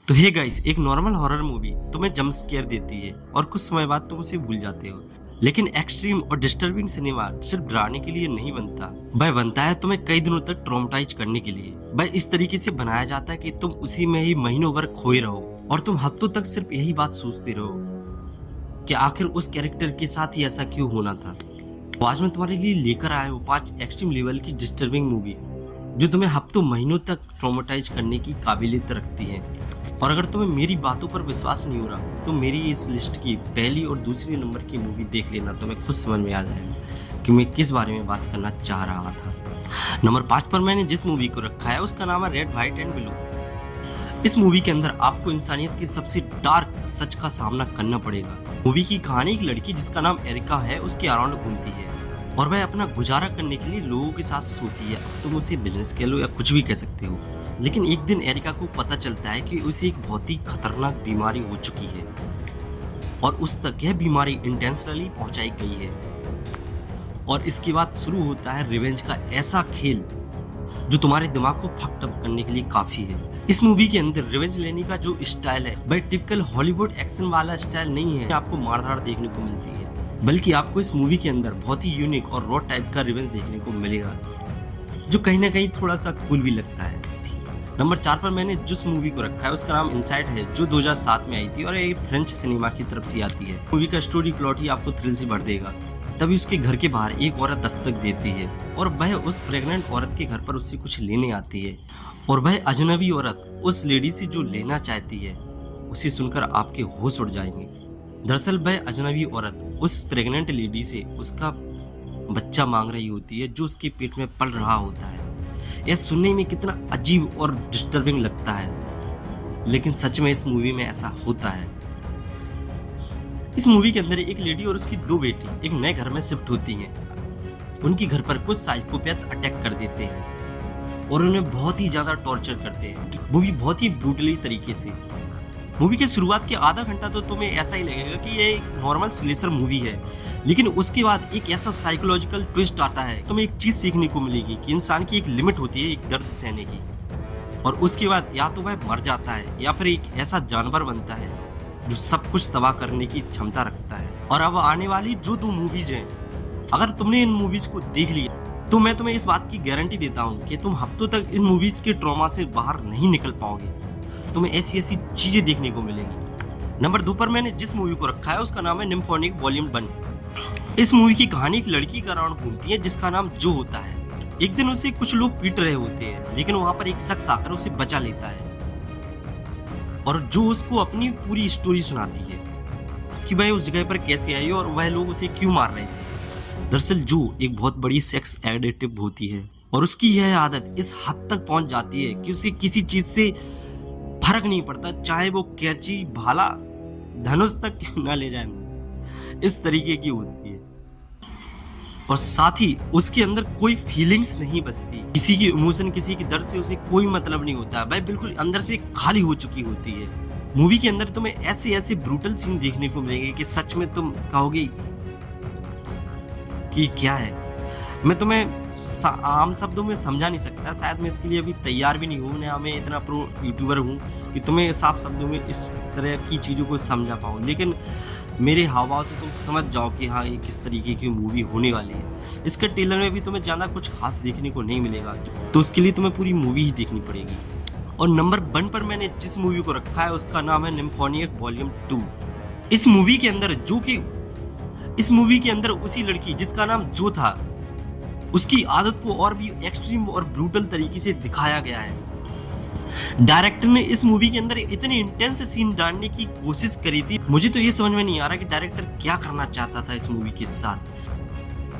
तो hey guys, एक normal horror movie तुम्हें जंप स्केयर देती है और कुछ समय बाद तुम उसे भूल जाते हो। लेकिन एक्सट्रीम और डिस्टर्बिंग सिनेमा सिर्फ डराने के लिए नहीं बनता, वह बनता है तुम्हें कई दिनों तक ट्रॉमेटाइज करने के लिए। वह इस तरीके से बनाया जाता है कि तुम उसी में ही महीनों भर खोए रहो और तुम हफ्तों तक सिर्फ यही बात सोचते रहो कि आखिर उस कैरेक्टर के साथ ही ऐसा क्यों होना था। तो आज मैं तुम्हारे लिए लेकर आया हूँ 5 एक्सट्रीम लेवल की डिस्टर्बिंग मूवी जो तुम्हें हफ्तों महीनों तक ट्रॉमेटाइज करने की काबिलियत रखती है। और अगर तुम्हें मेरी बातों पर विश्वास नहीं हो रहा तो मेरी इस लिस्ट की पहली और दूसरी नंबर की मूवी देख लेना, तुम्हें खुद समझ में आ जाएगा कि मैं किस बारे में बात करना चाह रहा था। नंबर 5 पर मैंने जिस मूवी को रखा है उसका नाम है रेड व्हाइट एंड ब्लू। इस मूवी के अंदर आपको इंसानियत के सबसे डार्क सच का सामना करना पड़ेगा। मूवी की कहानी एक लड़की जिसका नाम एरिका है उसके अराउंड घूमती है और वह अपना गुजारा करने के लिए लोगों के साथ सोती है। तुम उसे बिजनेस कह लो या कुछ भी कह सकते हो। लेकिन एक दिन एरिका को पता चलता है कि उसे एक बहुत ही खतरनाक बीमारी हो चुकी है और उस तक यह बीमारी इंटेंशनली पहुंचाई गई है। और इसके बाद शुरू होता है रिवेंज का ऐसा खेल जो तुम्हारे दिमाग को फक्ड अप करने के लिए काफी है। इस मूवी के अंदर रिवेंज लेने का जो स्टाइल है वह टिपिकल हॉलीवुड एक्शन वाला स्टाइल नहीं है। आपको मारधाड़ देखने को मिलती है, बल्कि आपको इस मूवी के अंदर बहुत ही यूनिक और रॉ टाइप का रिवेंज देखने को मिलेगा जो कहीं ना कहीं थोड़ा सा कूल भी लगता है। नंबर 4 पर मैंने जिस मूवी को रखा है उसका नाम इनसाइड है जो 2007 में आई थी और ये फ्रेंच सिनेमा की तरफ से आती है। मूवी का स्टोरी प्लॉट ही आपको थ्रिल से भर देगा। तभी उसके घर के बाहर एक औरत दस्तक देती है और वह उस प्रेग्नेंट औरत के घर पर उससे कुछ लेने आती है और वह अजनबी औरत उस लेडी से जो लेना चाहती है उसे सुनकर आपके होश उड़ जाएंगे। दरअसल वह अजनबी औरत उस प्रेग्नेंट लेडी से उसका बच्चा मांग रही होती है जो उसके पेट में पल रहा होता है। यह सुनने में कितना अजीब और डिस्टर्बिंग लगता है, लेकिन सच में इस मूवी में ऐसा होता है। इस मूवी के अंदर एक लेडी और उसकी 2 बेटी एक नए घर में शिफ्ट होती हैं। उनके घर पर कुछ साइकोपैथ अटैक कर देते हैं और उन्हें बहुत ही ज्यादा टॉर्चर करते हैं, वो भी बहुत ही ब्रूटली तरीके से। मूवी के शुरुआत के आधा घंटा तो तुम्हें ऐसा ही लगेगा कि ये एक नॉर्मल स्लेशर मूवी है, लेकिन उसके बाद एक ऐसा साइकोलॉजिकल ट्विस्ट आता है। तुम्हें एक चीज सीखने को मिलेगी कि इंसान की एक लिमिट होती है एक दर्द सहने की, और उसके बाद या तो वह मर जाता है या फिर एक ऐसा जानवर बनता है जो सब कुछ तबाह करने की क्षमता रखता है। और अब आने वाली जो 2 मूवीज हैं, अगर तुमने इन मूवीज को देख लिया तो मैं तुम्हें इस बात की गारंटी देता हूँ कि तुम हफ्तों तक इन मूवीज के ट्रॉमा से बाहर नहीं निकल पाओगे। तुम्हें ऐसी ऐसी चीजें देखने को मिलेंगी। नंबर 2 पर मैंने जिस मूवी को रखा है उसका नाम है निम्फोनिक वॉल्यूम 1। इस मूवी की कहानी एक लड़की का अराउंड घूमती है जिसका नाम जो होता है। एक दिन उसे कुछ लोग पीट रहे होते हैं, लेकिन वहां पर एक शख्स आकर उसे बचा लेता है और जो उसको अपनी पूरी स्टोरी सुनाती है कि वह उस जगह पर कैसे आई और वह लोग उसे क्यों मार रहे थे। दरअसल जो एक बहुत बड़ी सेक्स एडिक्टिव होती है और उसकी यह आदत इस हद तक पहुंच जाती है कि उसे किसी चीज से फर्क नहीं पड़ता, चाहे वो कैंची भाला धनुष तक न ले जाए, इस तरीके की होती है। और साथ ही उसके अंदर कोई फीलिंग्स नहीं बचती, किसी की इमोशन किसी की दर्द से उसे कोई मतलब नहीं होता, वह बिल्कुल अंदर से खाली हो चुकी होती है। मूवी के अंदर तुम्हें ऐसे ऐसे ब्रूटल सीन देखने को मिलेंगे कि सच में तुम कहोगे कि क्या है। मैं तुम्हें आम शब्दों में समझा नहीं सकता, शायद मैं इसके लिए अभी तैयार भी नहीं हूँ, मैं इतना प्रो यूट्यूबर हूँ कि तुम्हें साफ शब्दों में इस तरह की चीज़ों को समझा पाऊँ, लेकिन मेरे हाव भाव से तुम समझ जाओ कि हाँ ये किस तरीके की मूवी होने वाली है। इसके ट्रेलर में भी तुम्हें ज़्यादा कुछ खास देखने को नहीं मिलेगा, तो उसके लिए तुम्हें पूरी मूवी ही देखनी पड़ेगी। और नंबर 1 पर मैंने जिस मूवी को रखा है उसका नाम है निम्फोनिक वॉल्यूम 2। इस मूवी के अंदर उसी लड़की जिसका नाम जो था उसकी आदत को और भी एक्सट्रीम और ब्रूटल तरीके से दिखाया गया है। डायरेक्टर ने इस मूवी के अंदर इतने इंटेंस सीन डालने की कोशिश करी थी, मुझे तो ये समझ में नहीं आ रहा कि डायरेक्टर क्या करना चाहता था इस मूवी के साथ,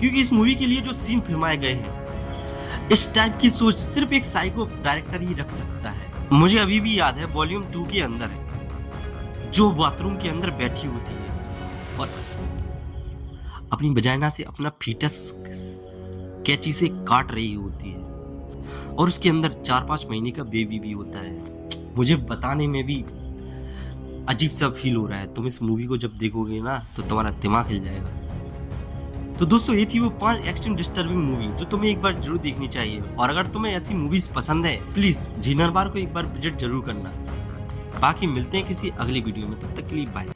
क्योंकि इस मूवी के लिए जो सीन फिल्माए गए हैं इस टाइप की सोच सिर्फ एक साइको डायरेक्टर ही रख सकता है। मुझे अभी भी याद है वॉल्यूम 2 के अंदर जो बाथरूम के अंदर बैठी होती है और अपनी वजाइना से अपना फीटस कैंची से काट रही होती है और उसके अंदर 4-5 महीने का बेबी भी होता है। मुझे बताने में भी अजीब सा फील हो रहा है। तुम इस मूवी को जब देखोगे ना तो तुम्हारा दिमाग हिल जाएगा। तो दोस्तों ये थी वो 5 एक्सट्रीम डिस्टर्बिंग मूवी जो तुम्हें एक बार जरूर देखनी चाहिए। और अगर तुम्हें ऐसी मूवीज पसंद है प्लीज जी नरबार को एक बार विजिट जरूर करना। बाकी मिलते हैं किसी अगली वीडियो में, तब तक के लिए बाय।